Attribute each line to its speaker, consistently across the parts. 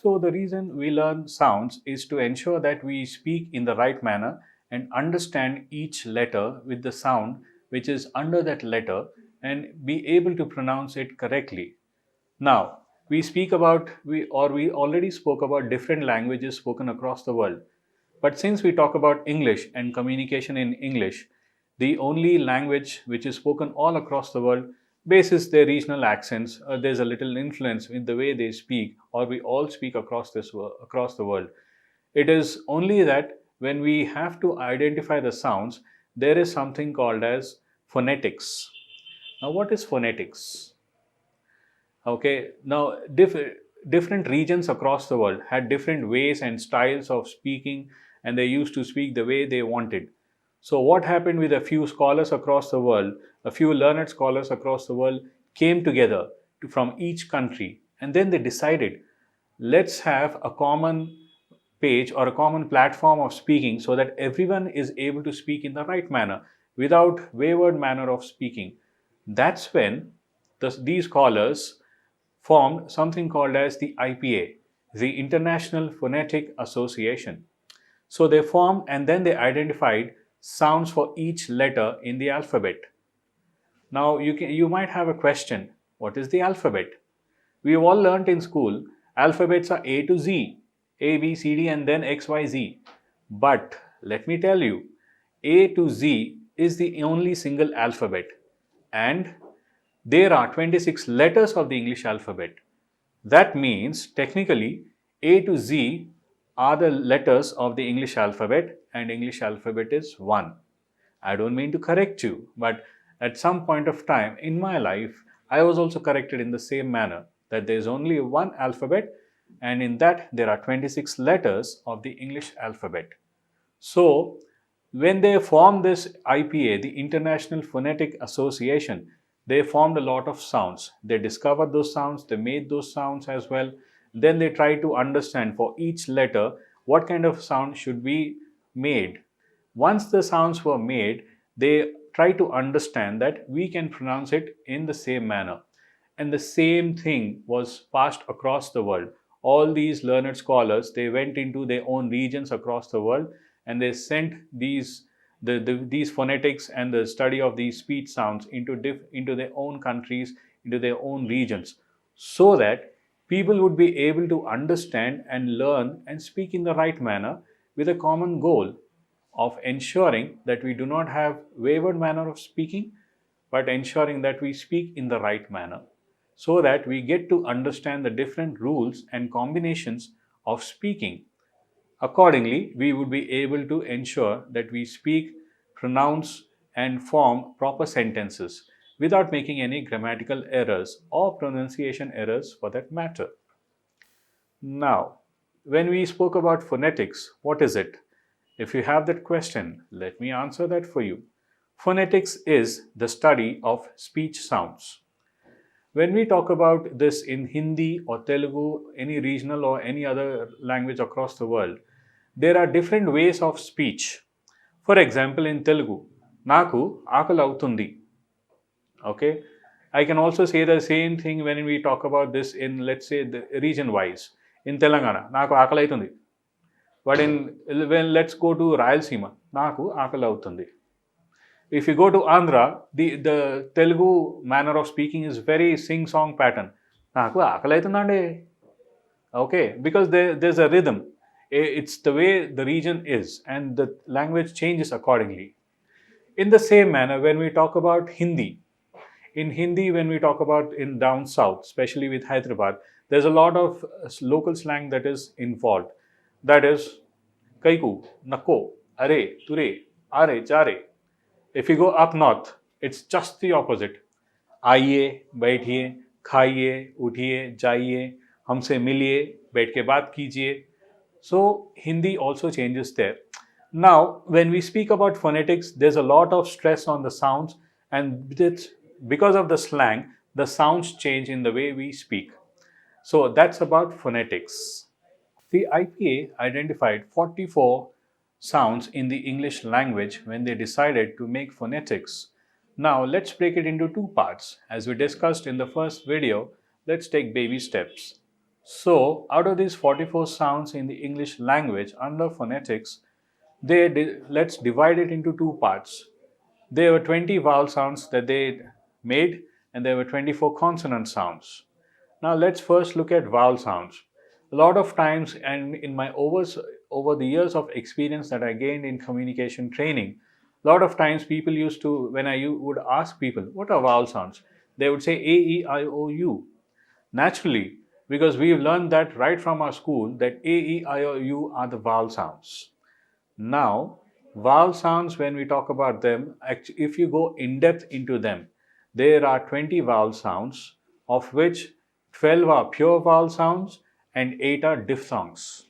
Speaker 1: So the reason we learn sounds is to ensure that we speak in the right manner and understand each letter with the sound which is under that letter and be able to pronounce it correctly. Now, we already spoke about different languages spoken across the world. But since we talk about English and communication in English, the only language which is spoken all across the world, basis their regional accents, there's a little influence in the way they speak, or we all speak across the world. It is only that when we have to identify the sounds, there is something called as phonetics. Now, what is phonetics? Okay, now different regions across the world had different ways and styles of speaking, and they used to speak the way they wanted. So, what happened with a few scholars across the world, a few learned scholars across the world came together from each country, and then they decided, let's have a common page or a common platform of speaking so that everyone is able to speak in the right manner without wayward manner of speaking. That's when these scholars formed something called as the IPA, the International Phonetic Association. So they formed and then they identified sounds for each letter in the alphabet. Now you might have a question, what is the alphabet? We have all learnt in school alphabets are A to Z, A, B, C, D, and then X, Y, Z. But let me tell you, A to Z is the only single alphabet, and there are 26 letters of the English alphabet. That means technically A to Z are the letters of the English alphabet, and English alphabet is one. I don't mean to correct you, but at some point of time in my life, I was also corrected in the same manner that there is only one alphabet, and in that there are 26 letters of the English alphabet. So, when they formed this IPA, the International Phonetic Association, they formed a lot of sounds. They discovered those sounds, they made those sounds as well. Then they tried to understand for each letter what kind of sound should be made. Once the sounds were made, they tried to understand that we can pronounce it in the same manner. And the same thing was passed across the world. All these learned scholars, they went into their own regions across the world and they sent these phonetics and the study of these speech sounds into their own countries, into their own regions, so that people would be able to understand and learn and speak in the right manner with a common goal of ensuring that we do not have wayward manner of speaking, but ensuring that we speak in the right manner so that we get to understand the different rules and combinations of speaking. Accordingly, we would be able to ensure that we speak, pronounce, and form proper sentences without making any grammatical errors or pronunciation errors for that matter. Now, when we spoke about phonetics, what is it? If you have that question, let me answer that for you. Phonetics is the study of speech sounds. When we talk about this in Hindi or Telugu, any regional or any other language across the world, there are different ways of speech. For example, in Telugu, Naku akala avutundi. Okay, I can also say the same thing when we talk about this in, let's say, the region wise. In Telangana, Naku akala aitundi. But when let's go to Rayalaseema, Naku akala avutundi. If you go to Andhra, the Telugu manner of speaking is very sing-song pattern. Naku akala aitundandi. Okay, because there's a rhythm. It's the way the region is, and the language changes accordingly. In the same manner, when we talk about Hindi, in Hindi, when we talk about in down south, especially with Hyderabad, there's a lot of local slang that is involved. That is, kaiku, nako, are, ture, are, chare. If you go up north, it's just the opposite. आइए, बैठिए, खाइए, उठिए, जाइए, हमसे मिलिए, बैठ के बात कीजिए. So Hindi also changes there. Now, when we speak about phonetics, there's a lot of stress on the sounds, and because of the slang, the sounds change in the way we speak. So that's about phonetics. The IPA identified 44 sounds in the English language when they decided to make phonetics. Now let's break it into two parts. As we discussed in the first video, let's take baby steps. So, out of these 44 sounds in the English language under phonetics, let's divide it into two parts. There were 20 vowel sounds that they made, and there were 24 consonant sounds. Now, let's first look at vowel sounds. A lot of times, and in my over the years of experience that I gained in communication training, a lot of times people used to, when would ask people, what are vowel sounds? They would say A, E, I, O, U. Naturally, because we've learned that right from our school that A, E, I, O, U are the vowel sounds. Now, vowel sounds, when we talk about them, if you go in depth into them, there are 20 vowel sounds, of which 12 are pure vowel sounds and 8 are diphthongs.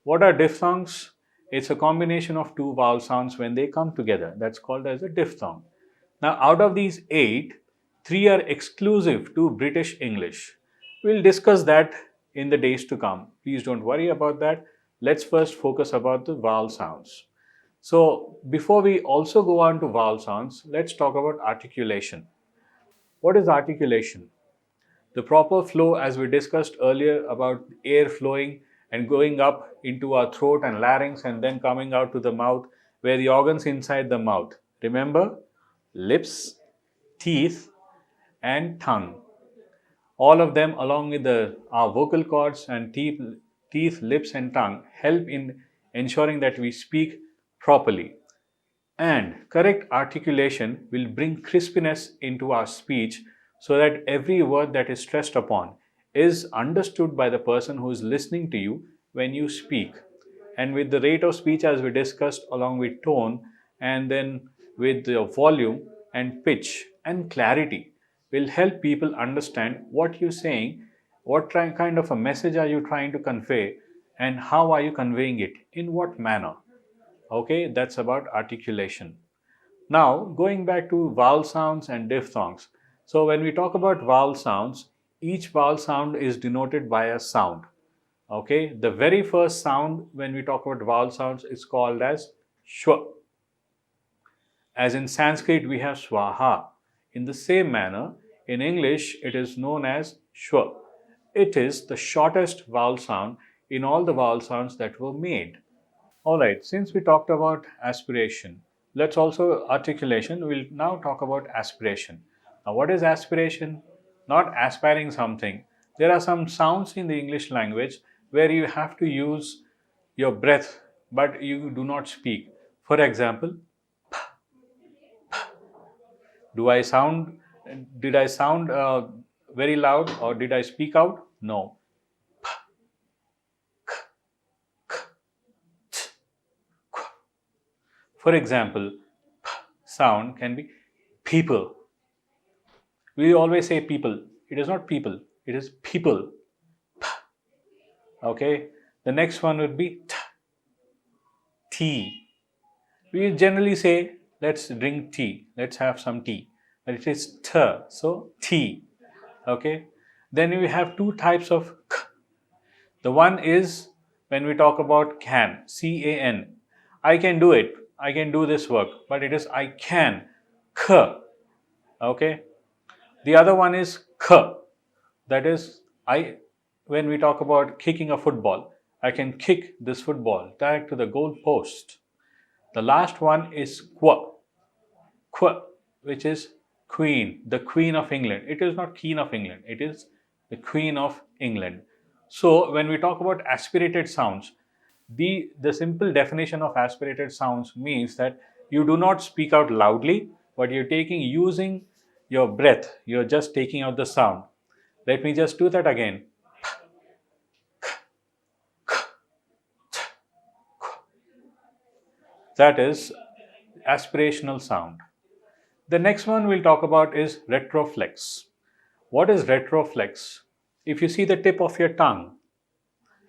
Speaker 1: What are diphthongs? It's a combination of two vowel sounds when they come together. That's called as a diphthong. Now, out of these 8, 3 are exclusive to British English. We'll discuss that in the days to come. Please don't worry about that. Let's first focus about the vowel sounds. So, before we also go on to vowel sounds, let's talk about articulation. What is articulation? The proper flow, as we discussed earlier about air flowing and going up into our throat and larynx and then coming out to the mouth, where the organs inside the mouth. Remember? Lips, teeth, and tongue. All of them, along with our vocal cords and teeth, lips, and tongue, help in ensuring that we speak properly. And correct articulation will bring crispness into our speech so that every word that is stressed upon is understood by the person who is listening to you when you speak. And with the rate of speech, as we discussed, along with tone, and then with the volume and pitch and clarity, will help people understand what you're saying, what kind of a message are you trying to convey, and how are you conveying it, in what manner. Okay, that's about articulation. Now, going back to vowel sounds and diphthongs. So, when we talk about vowel sounds, each vowel sound is denoted by a sound. Okay, the very first sound when we talk about vowel sounds is called as shwa. As in Sanskrit, we have swaha. In the same manner, in English, it is known as shwa. It is the shortest vowel sound in all the vowel sounds that were made. Alright, since we talked about aspiration, let's also articulation, we'll now talk about aspiration. Now, what is aspiration? Not aspiring something. There are some sounds in the English language where you have to use your breath, but you do not speak. For example, do I sound, did I sound very loud, or did I speak out? No. For example, sound can be people. We always say people. It is not people, it is people. Okay. The next one would be tea. We generally say, let's drink tea, let's have some tea. But it is t, so tea. Okay. Then we have two types of k. The one is when we talk about can, C-A-N. I can do it. I can do this work. But it is I can. K. Okay. The other one is k. That is I. When we talk about kicking a football, I can kick this football direct to the goal post. The last one is qua. Qua, which is Queen, the Queen of England. It is not Queen of England. It is the Queen of England. So when we talk about aspirated sounds, the simple definition of aspirated sounds means that you do not speak out loudly, but you're using your breath. You're just taking out the sound. Let me just do that again. That is aspirational sound. The next one we'll talk about is retroflex. What is retroflex? If you see the tip of your tongue,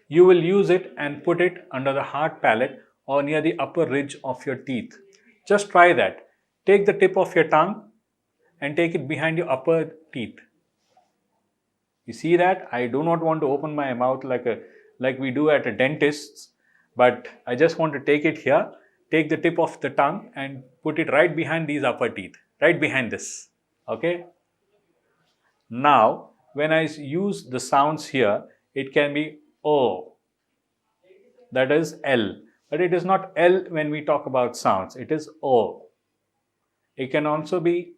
Speaker 1: you will use it and put it under the hard palate or near the upper ridge of your teeth. Just try that. Take the tip of your tongue and take it behind your upper teeth. You see that? I do not want to open my mouth like we do at a dentist's, but I just want to take it here. Take the tip of the tongue and put it right behind these upper teeth, right behind this. Okay? Now, when I use the sounds here, It can be O, that is L. But it is not L when we talk about sounds, it is O. It can also be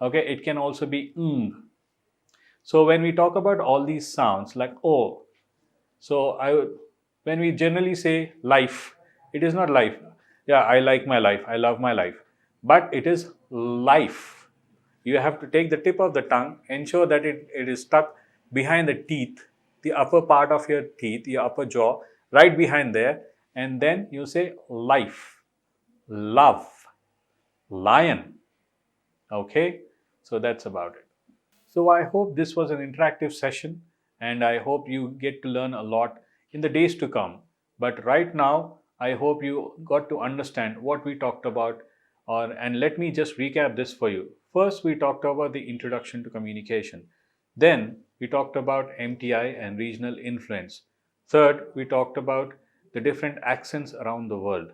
Speaker 1: okay, it can also be So when we talk about all these sounds like O, so when we generally say life, it is not life. Yeah, I like my life, I love my life. But it is life. You have to take the tip of the tongue, ensure that it is stuck behind the teeth, the upper part of your teeth, your upper jaw, right behind there, and then you say life, love, lion. Okay, so that's about it. So I hope this was an interactive session and I hope you get to learn a lot in the days to come. But right now, I hope you got to understand what we talked about, and let me just recap this for you. First, we talked about the introduction to communication. Then we talked about MTI and regional influence. Third, we talked about the different accents around the world.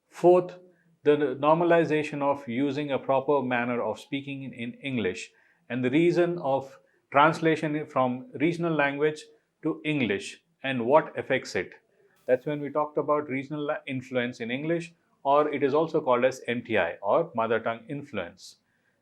Speaker 1: Fourth, the normalization of using a proper manner of speaking in English and the reason of translation from regional language to English and what affects it. That's when we talked about regional influence in English, or it is also called as MTI or mother tongue influence.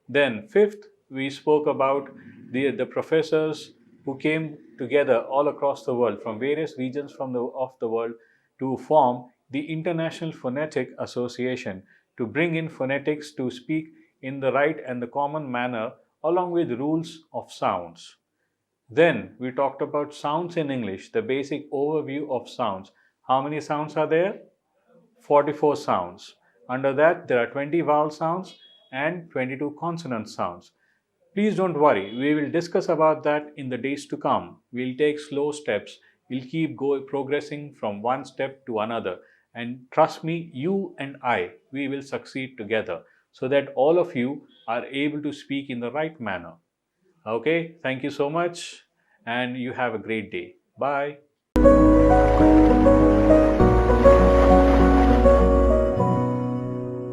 Speaker 1: Then, fifth, we spoke about the professors who came together all across the world from various regions of the world to form the International Phonetic Association to bring in phonetics to speak in the right and the common manner along with rules of sounds. Then we talked about sounds in English, the basic overview of sounds. How many sounds are there? 44 sounds. Under that, there are 20 vowel sounds and 22 consonant sounds. Please don't worry, we will discuss about that in the days to come. We'll take slow steps. We'll keep progressing from one step to another. And trust me, you and I, we will succeed together so that all of you are able to speak in the right manner. Okay, thank you so much and you have a great day. Bye.